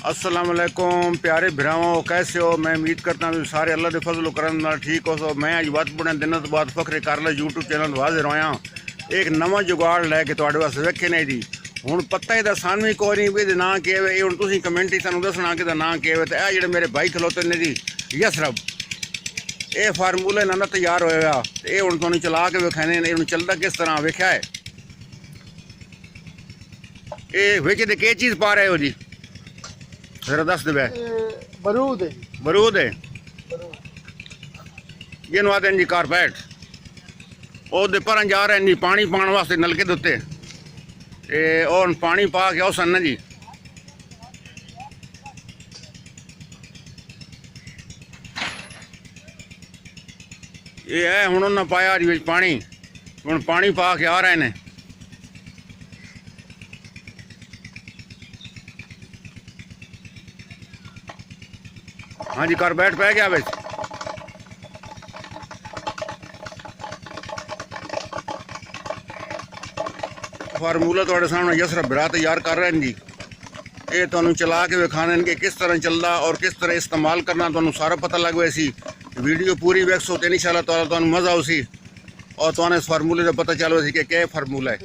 अस्सलाम वालेकुम प्यारे भरावों, कैसे हो? मैं उम्मीद करता हूँ सारे अल्लाह के फजल करम नाल ठीक हो। सो मैं अज वत बुढ़े दिनों तो बाद फखरे कर ला यूट्यूब चैनल हाजिर होया एक नवा जुगाड़ लैके तुहाडे वास्ते वेखे ने जी। हुण पता ही सानू ही कोई नहीं भी ना के ये हुण तुसीं कमेंट ही सानू दसना कि ना के ते आ जिहड़े मेरे भाई खलोते ने जी यसरब ये फार्मूले ना तैयार होया ते हुण तुहानू चला के विखाने ने हुण चलदा किस तरह वेख्या है। ये विच ते के चीज़ पा रहे हो जी? जरा दस दे। बरूद है। बरूद है जिन्हों आते हैं जी कारपेट वो पर जा रहे हैं जी पानी पाने वास्ते नलके के उत्ते और पानी पा के उस ना जी ये है हुण उन्हें पाया जी पानी हुण पानी पा के आ रहे हैं। हाँ जी कारपेट पै गया बिच। फार्मूला थोड़े सामने यसरब भरा तैयार कर रहे हैं जी। ये तुहानू चला के विखाने कि किस तरह चलता और किस तरह इस्तेमाल करना तुहानू सारा पता लग गया सी। वीडियो पूरी वेखो तो इंशाअल्लाह तुहानू मज़ा आउसी और तुहानू इस फार्मूले का पता चलो सी कि क्या फार्मूला है।